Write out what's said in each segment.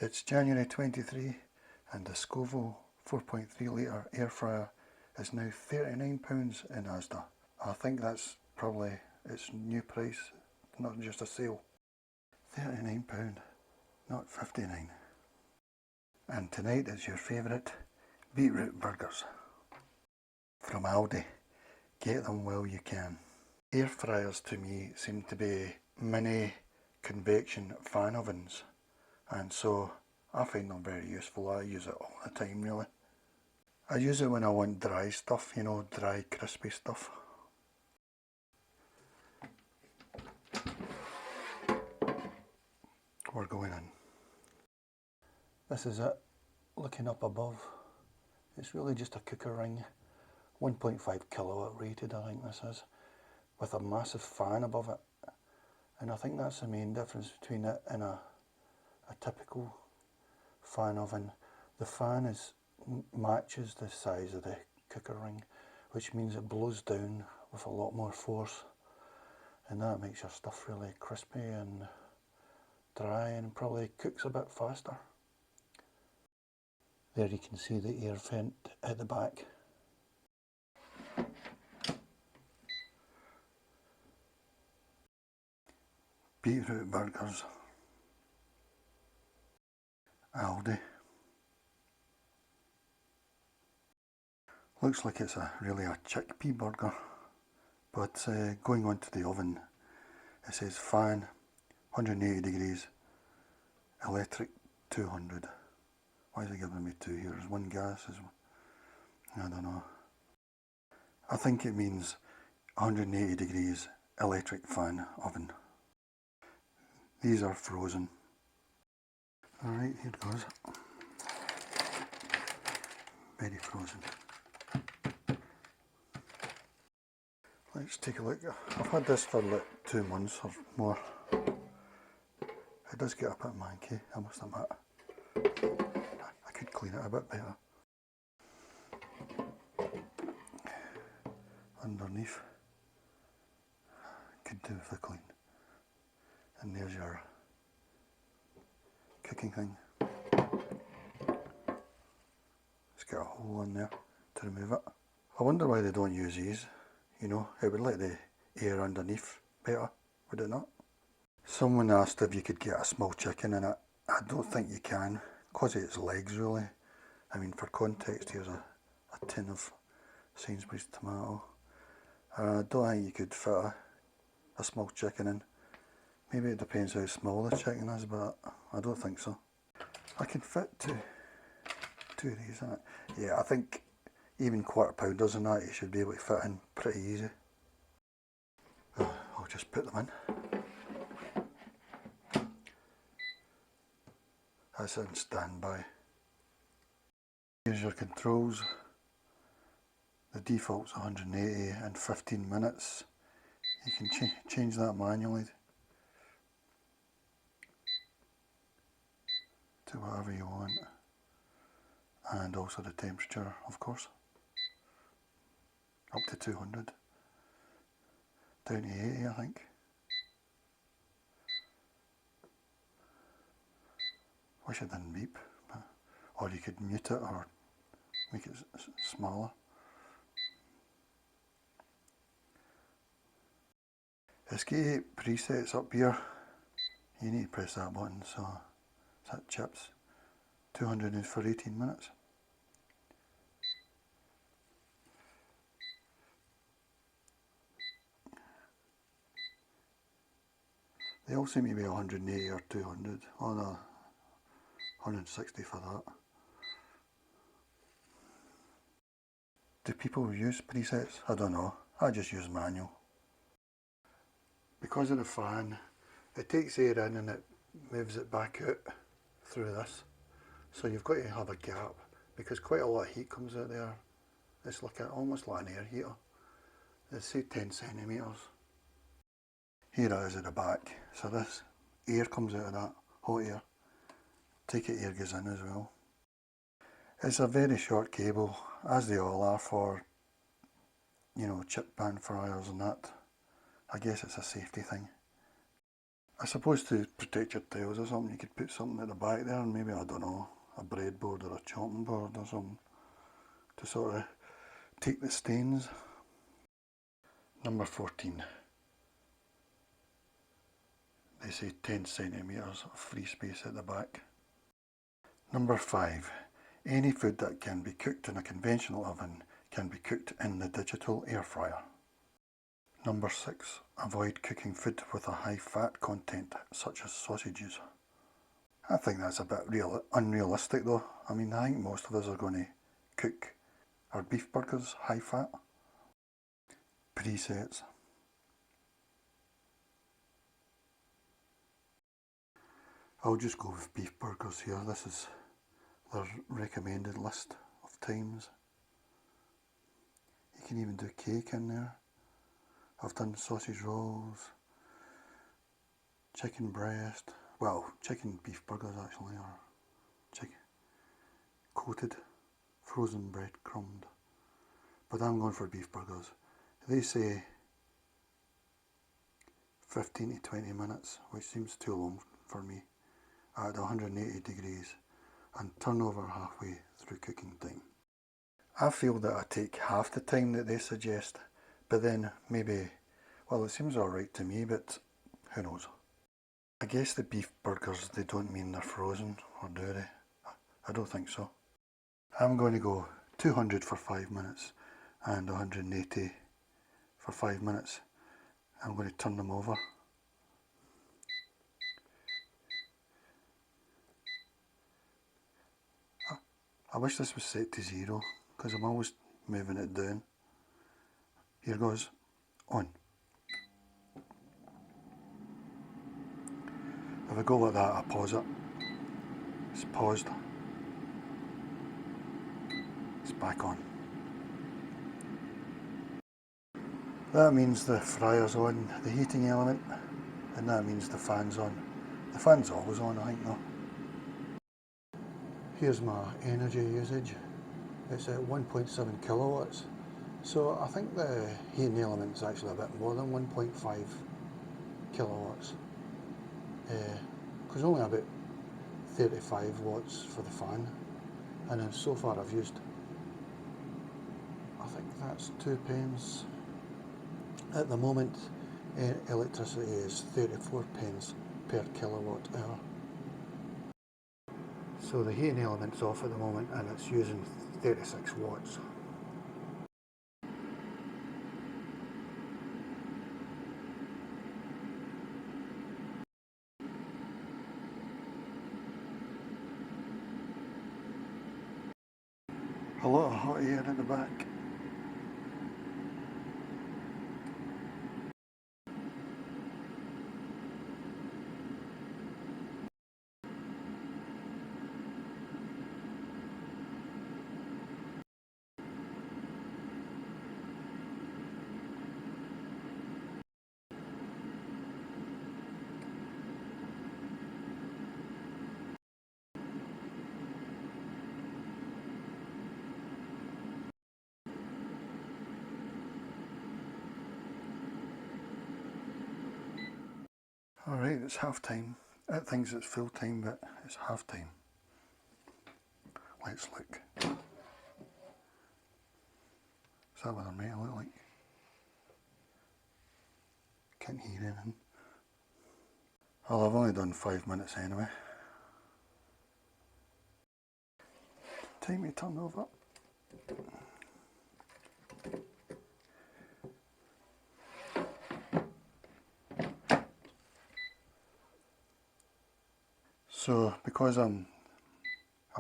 It's January 23 and the Scoville 4.3 litre air fryer is now £39 in ASDA. I think that's probably its new price, not just a sale. £39, not 59. And tonight is your favourite beetroot burgers from Aldi. Get them while you can. Air fryers to me seem to be mini convection fan ovens, and so I find them very useful. I use it all the time really. I use it when I want dry stuff, you know, dry crispy stuff. We're going in. This is it, looking up above. It's really just a cooker ring, 1.5 kilowatt rated I think this is, with a massive fan above it. And I think that's the main difference between it and a typical fan oven. The fan matches the size of the cooker ring, which means it blows down with a lot more force, and that makes your stuff really crispy and dry and probably cooks a bit faster. There you can see the air vent at the back. Beetroot burgers, Aldi. Looks like it's really a chickpea burger, but going on to the oven, it says fan 180 degrees, electric 200. Why is it giving me two here? There's one gas, I don't know. I think it means 180 degrees electric fan oven. These are frozen. Alright, here it goes. Very frozen. Let's take a look. I've had this for like 2 months or more. It does get a bit manky, I must admit. I could clean it a bit better. Underneath, could do with a clean. And there's your cooking thing. It's got a hole in there to remove it. I wonder why they don't use these. You know, it would let the air underneath better, would it not? Someone asked if you could get a small chicken in it. I don't think you can, because of its legs really. I mean, for context, here's a tin of Sainsbury's tomato. I don't think you could fit a small chicken in. Maybe it depends how small the chicken is, but I don't think so. I can fit two of these in it. Yeah, I think even quarter pounders and that you should be able to fit in pretty easy. I'll just put them in. That's in standby. Here's your controls. The default's 180 and 15 minutes. You can change that manually to whatever you want, and also the temperature, of course, up to 200, down to 80 I think. Wish it didn't beep, or you could mute it or make it smaller. It's got 8 presets up here. You need to press that button, so is that chips? 200 for 18 minutes. They all seem to be 180 or 200. Oh no, 160 for that. Do people use presets? I don't know. I just use manual. Because of the fan, it takes air in and it moves it back out through this. So you've got to have a gap, because quite a lot of heat comes out there. It's like almost like an air heater. It's say 10 centimetres. Here it is at the back. So this air comes out of that, hot air. Take it, air goes in as well. It's a very short cable, as they all are for, you know, chip pan fryers and that. I guess it's a safety thing. I suppose to protect your tiles or something, you could put something at the back there, and maybe, I don't know, a breadboard or a chopping board or something to sort of take the stains. Number 14. They say 10 centimetres of free space at the back. Number 5. Any food that can be cooked in a conventional oven can be cooked in the digital air fryer. Number 6. Avoid cooking food with a high fat content, such as sausages. I think that's a bit unrealistic though. I mean, I think most of us are going to cook our beef burgers high fat. Presets. I'll just go with beef burgers here. This is their recommended list of times. You can even do cake in there. I've done sausage rolls, chicken breast, well, chicken beef burgers actually, or chicken coated, frozen bread crumbed. But I'm going for beef burgers. They say 15 to 20 minutes, which seems too long for me, at 180 degrees and turn over halfway through cooking time. I feel that I take half the time that they suggest, but then maybe, well, it seems alright to me, but who knows. I guess the beef burgers, they don't mean they're frozen, or do they? I don't think so. I'm going to go 200 for 5 minutes and 180 for 5 minutes. I'm going to turn them over. I wish this was set to 0, because I'm always moving it down. Here goes, on. If I go like that, I pause it. It's paused. It's back on. That means the fryer's on, the heating element, and that means the fan's on. The fan's always on, I think though. Here's my energy usage. It's at 1.7 kilowatts. So I think the heating element is actually a bit more than 1.5 kilowatts. Because only about 35 watts for the fan. And then so far I've used, I think that's 2 pence. At the moment, electricity is 34 pence per kilowatt hour. So the heating element's off at the moment and it's using 36 watts. A lot of hot air at the back. Alright, it's half time. It thinks it's full time, but it's half time. Let's look. Is that what they're meant to look like? Can't hear anything. Well, I've only done 5 minutes anyway. Time to turn over. So because I'm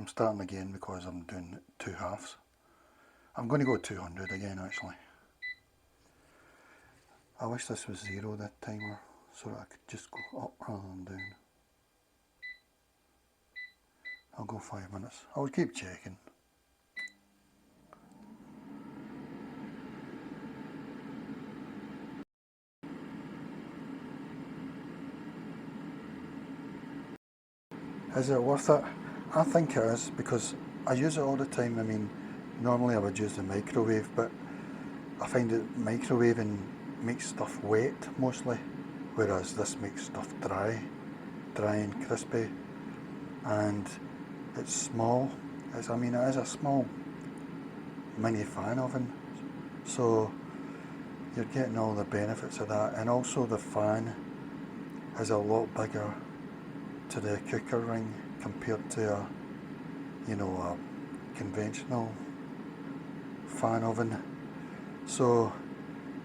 starting again because I'm doing 2 halves. I'm going to go 200 again actually. I wish this was 0 that timer so that I could just go up rather than down. I'll go 5 minutes. I'll keep checking. Is it worth it? I think it is because I use it all the time. I mean, normally I would use the microwave, but I find that microwaving makes stuff wet mostly. whereas this makes stuff dry and crispy, and it's small. I mean, it is a small mini fan oven, so you're getting all the benefits of that, and also the fan is a lot bigger to the cooker ring compared to a conventional fan oven. So,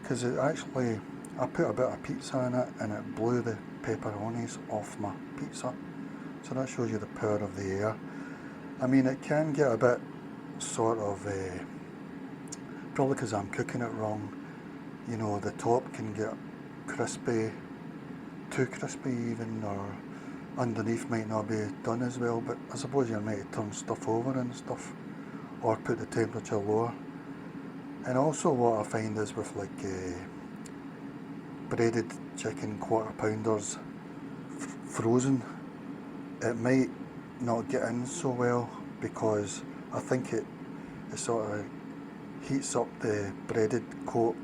because it actually, I put a bit of pizza in it and it blew the pepperonis off my pizza. So that shows you the power of the air. I mean, it can get a bit sort of, probably because I'm cooking it wrong, the top can get crispy, too crispy even, or underneath might not be done as well, but I suppose you might turn stuff over and stuff, or put the temperature lower. And also what I find is with like breaded chicken quarter pounders frozen, it might not get in so well, because I think it sort of heats up the breaded coat,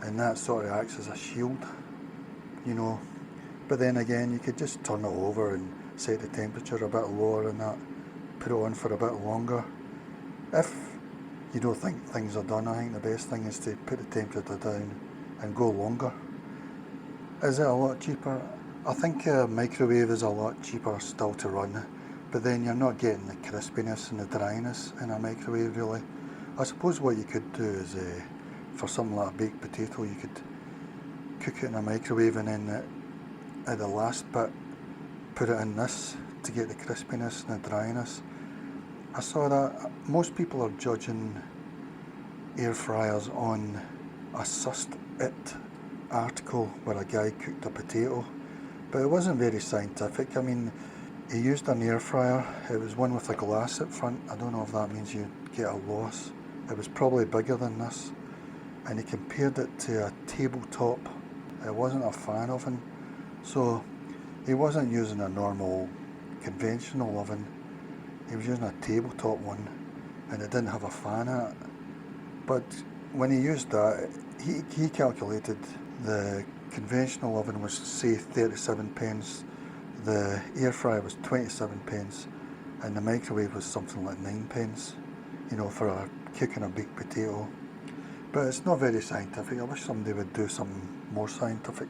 and that sort of acts as a shield, But then again, you could just turn it over and set the temperature a bit lower and that, put it on for a bit longer. If you don't think things are done, I think the best thing is to put the temperature down and go longer. Is it a lot cheaper? I think a microwave is a lot cheaper still to run, but then you're not getting the crispiness and the dryness in a microwave really. I suppose what you could do is, for something like a baked potato, you could cook it in a microwave and then at the last bit put it in this to get the crispiness and the dryness. I saw that most people are judging air fryers on a Sussed It article where a guy cooked a potato, but it wasn't very scientific. I mean, he used an air fryer. It was one with a glass at front. I don't know if that means you get a loss. It was probably bigger than this, and he compared it to a tabletop. It wasn't a fan oven, so he wasn't using a normal conventional oven. He was using a tabletop one, and it didn't have a fan in it. But when he used that, he calculated the conventional oven was, say, 37 pence, the air fryer was 27 pence, and the microwave was something like 9 pence, for cooking a baked potato. But it's not very scientific. I wish somebody would do something more scientific.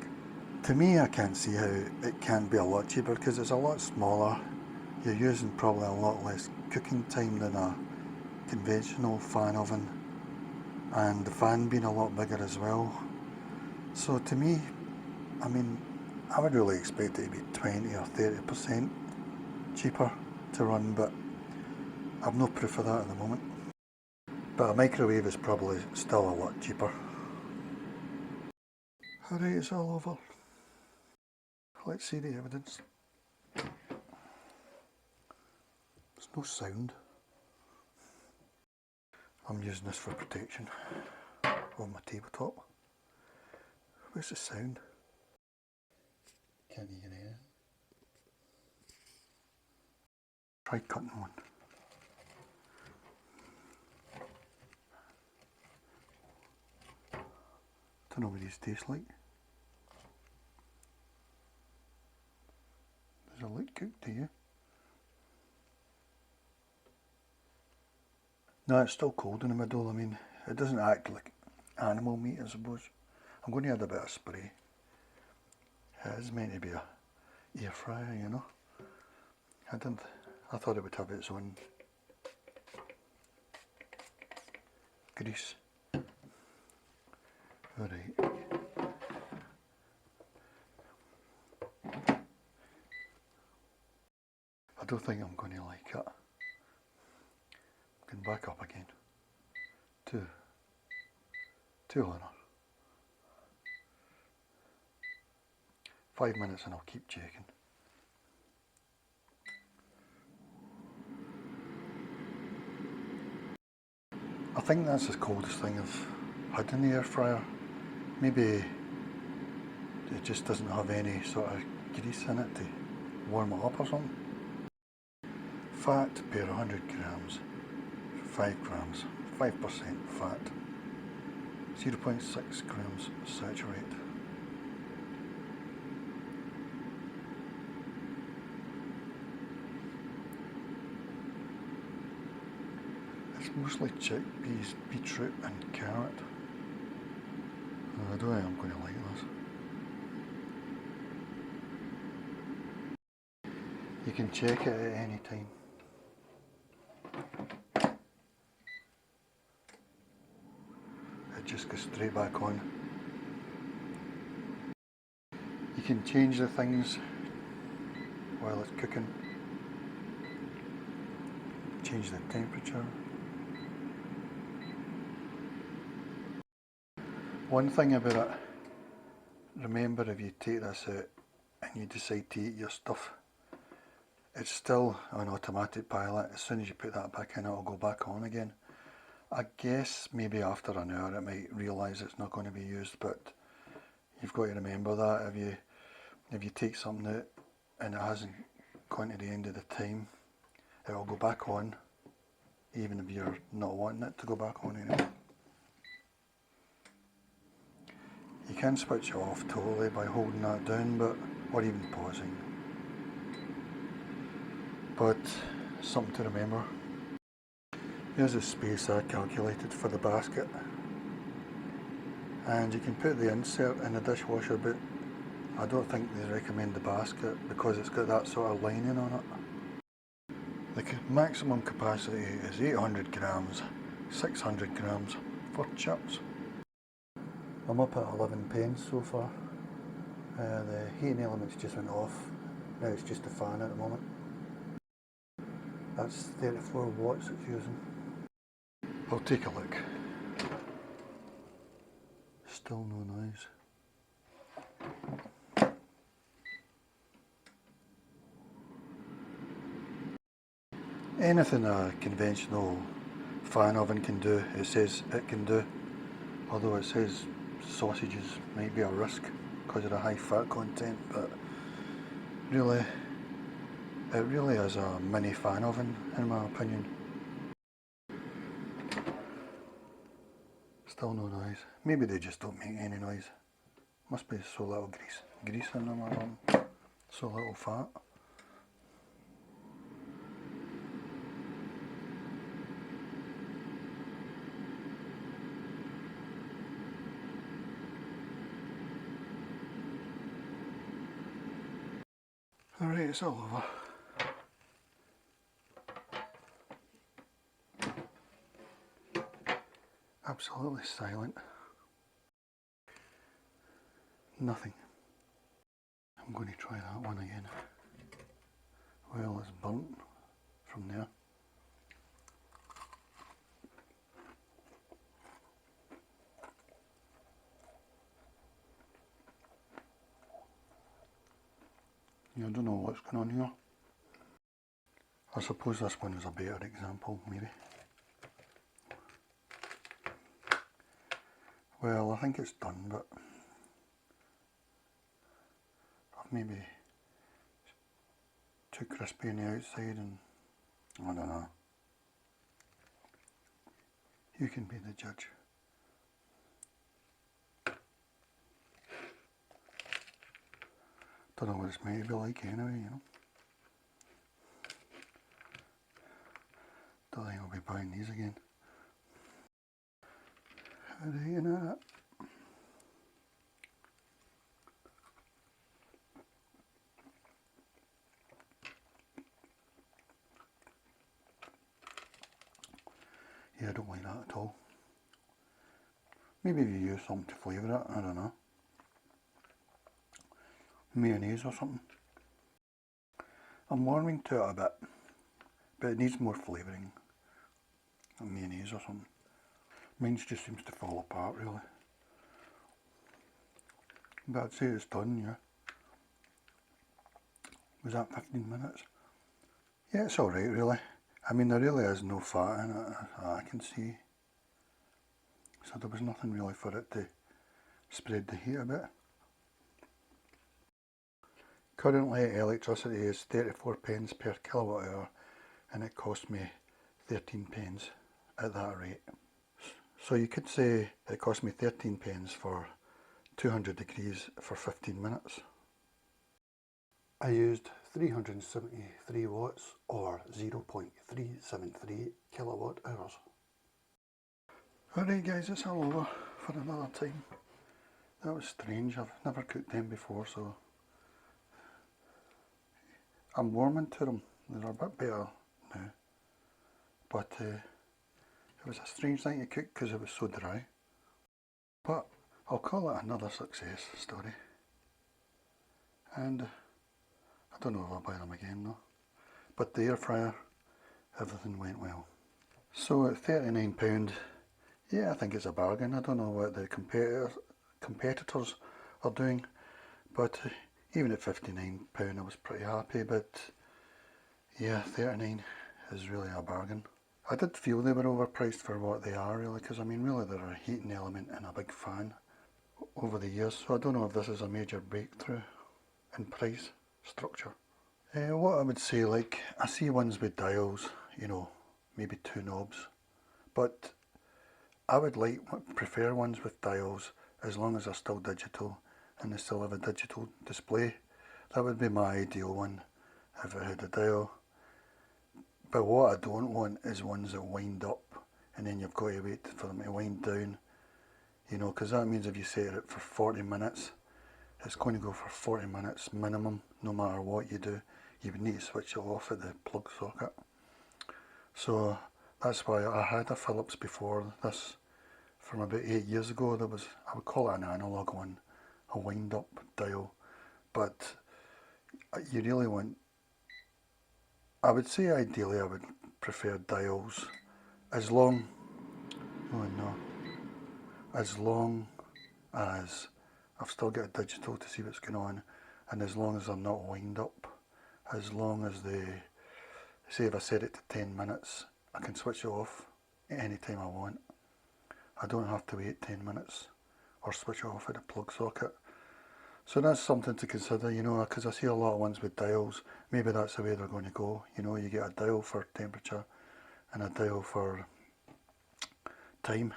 To me, I can't see how it can be a lot cheaper, because it's a lot smaller. You're using probably a lot less cooking time than a conventional fan oven, and the fan being a lot bigger as well. So to me, I mean, I would really expect it to be 20 or 30% cheaper to run, but I've no proof of that at the moment. But a microwave is probably still a lot cheaper. Alright, it's all over. Let's see the evidence. There's no sound. I'm using this for protection on my tabletop. Where's the sound? Can't hear anything. Try cutting one. Don't know what these taste like. Does it look cooked to you? No, it's still cold in the middle. I mean, it doesn't act like animal meat, I suppose. I'm going to add a bit of spray. It is meant to be a air fryer, I thought it would have its own grease. Alright. I don't think I'm going to like it. Going back up again. Too low. 5 minutes and I'll keep checking. I think that's the coldest thing I've had in the air fryer. Maybe it just doesn't have any sort of grease in it to warm it up or something. Fat per 100 grams, 5 grams, 5% fat, 0.6 grams saturate. It's mostly chickpeas, beetroot and carrot. I don't think I'm going to like this. You can check it at any time. It just goes straight back on. You can change the things while it's cooking. Change the temperature. One thing about it, remember if you take this out and you decide to eat your stuff, it's still on automatic pilot. As soon as you put that back in, it'll go back on again. I guess maybe after an hour it might realise it's not going to be used, but you've got to remember that if you take something out and it hasn't gone to the end of the time, it'll go back on, even if you're not wanting it to go back on anymore. You can switch it off totally by holding that down, or even pausing. But something to remember. Here's the space I calculated for the basket. And you can put the insert in the dishwasher, but I don't think they recommend the basket because it's got that sort of lining on it. The maximum capacity is 800 grams, 600 grams for chips. I'm up at 11 pence so far. The heating elements just went off. Now it's just a fan at the moment. That's 34 watts it's using. I'll take a look. Still no noise. Anything a conventional fan oven can do, it says it can do. Although it says sausages might be a risk because of the high fat content, but really, it really is a mini fan oven in my opinion. Still no noise. Maybe they just don't make any noise. Must be so little grease in them or something. So little fat. Alright, it's all over. Absolutely silent. Nothing. I'm going to try that one again. Well, it's burnt from there. Yeah, I don't know what's going on here. I suppose this one is a better example, maybe. Well, I think it's done, but I've maybe too crispy on the outside and I don't know. You can be the judge. Don't know what it's meant to be like anyway, you know. Don't think I'll be buying these again. How do you know that? Yeah, I don't like that at all. Maybe if you use something to flavour it, I don't know. Mayonnaise or something. I'm warming to it a bit, but it needs more flavouring. Mayonnaise or something. Mine just seems to fall apart really. But I'd say it's done, yeah. Was that 15 minutes? Yeah, it's alright really. I mean, there really is no fat in it, I can see. So there was nothing really for it to spread the heat a bit. Currently electricity is 34 pence per kilowatt hour and it cost me 13 pence at that rate. So you could say it cost me 13 pence for 200 degrees for 15 minutes. I used 373 watts or 0.373 kilowatt hours. Alright guys, it's all over for another time. That was strange, I've never cooked them before, so I'm warming to them. They're a bit better now. But it was a strange thing to cook because it was so dry. But I'll call it another success story. And I don't know if I'll buy them again though. But the air fryer, everything went well. So at £39, yeah, I think it's a bargain. I don't know what the competitors are doing, but even at £59 I was pretty happy. But yeah, 39 is really a bargain. I did feel they were overpriced for what they are really, because I mean really they're a heating element and a big fan over the years, so I don't know if this is a major breakthrough in price structure. What I would say, like, I see ones with dials, you know, maybe 2 knobs, but I would prefer ones with dials as long as they're still digital and they still have a digital display. That would be my ideal one if it had a dial. But what I don't want is ones that wind up and then you've got to wait for them to wind down, you know, because that means if you set it for 40 minutes, it's going to go for 40 minutes minimum, no matter what you do. You would need to switch it off at the plug socket. So that's why I had a Philips before this, from about 8 years ago. There was, I would call it an analog one, a wind up dial, but you really want, I would say ideally I would prefer dials as long, as long as I've still got a digital to see what's going on, and as long as they're not wind up, as long as they, say if I set it to 10 minutes, I can switch it off at any time I want. I don't have to wait 10 minutes or switch it off at the plug socket. So that's something to consider, you know, because I see a lot of ones with dials. Maybe that's the way they're going to go. You know, you get a dial for temperature and a dial for time.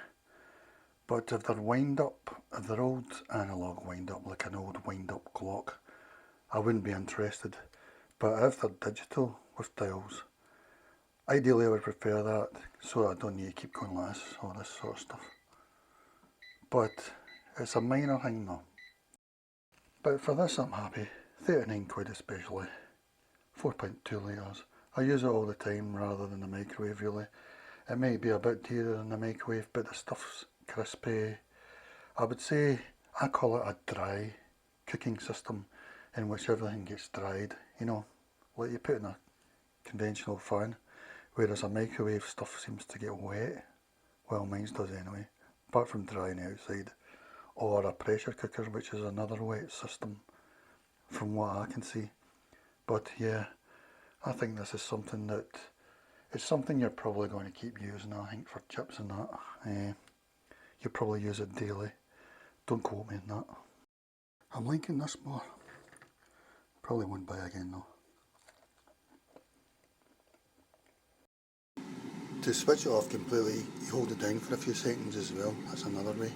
But if they're wind up, if they're old analog wind up, like an old wind up clock, I wouldn't be interested. But if they're digital with dials, ideally I would prefer that, so I don't need to keep going like this, all this sort of stuff. But it's a minor thing though. But for this I'm happy, 39 quid especially, 4.2 litres. I use it all the time rather than the microwave really. It might be a bit dearer than the microwave, but the stuff's crispy. I would say I call it a dry cooking system in which everything gets dried, you know, like you put in a conventional fan, whereas a microwave stuff seems to get wet. Well, mine does anyway, apart from drying outside. Or a pressure cooker, which is another wet system from what I can see. But yeah, I think this is something that, it's something you're probably going to keep using, I think, for chips and that. You'll probably use it daily. Don't quote me on that. I'm liking this more. Probably won't buy again though. To switch it off completely, you hold it down for a few seconds as well. That's another way.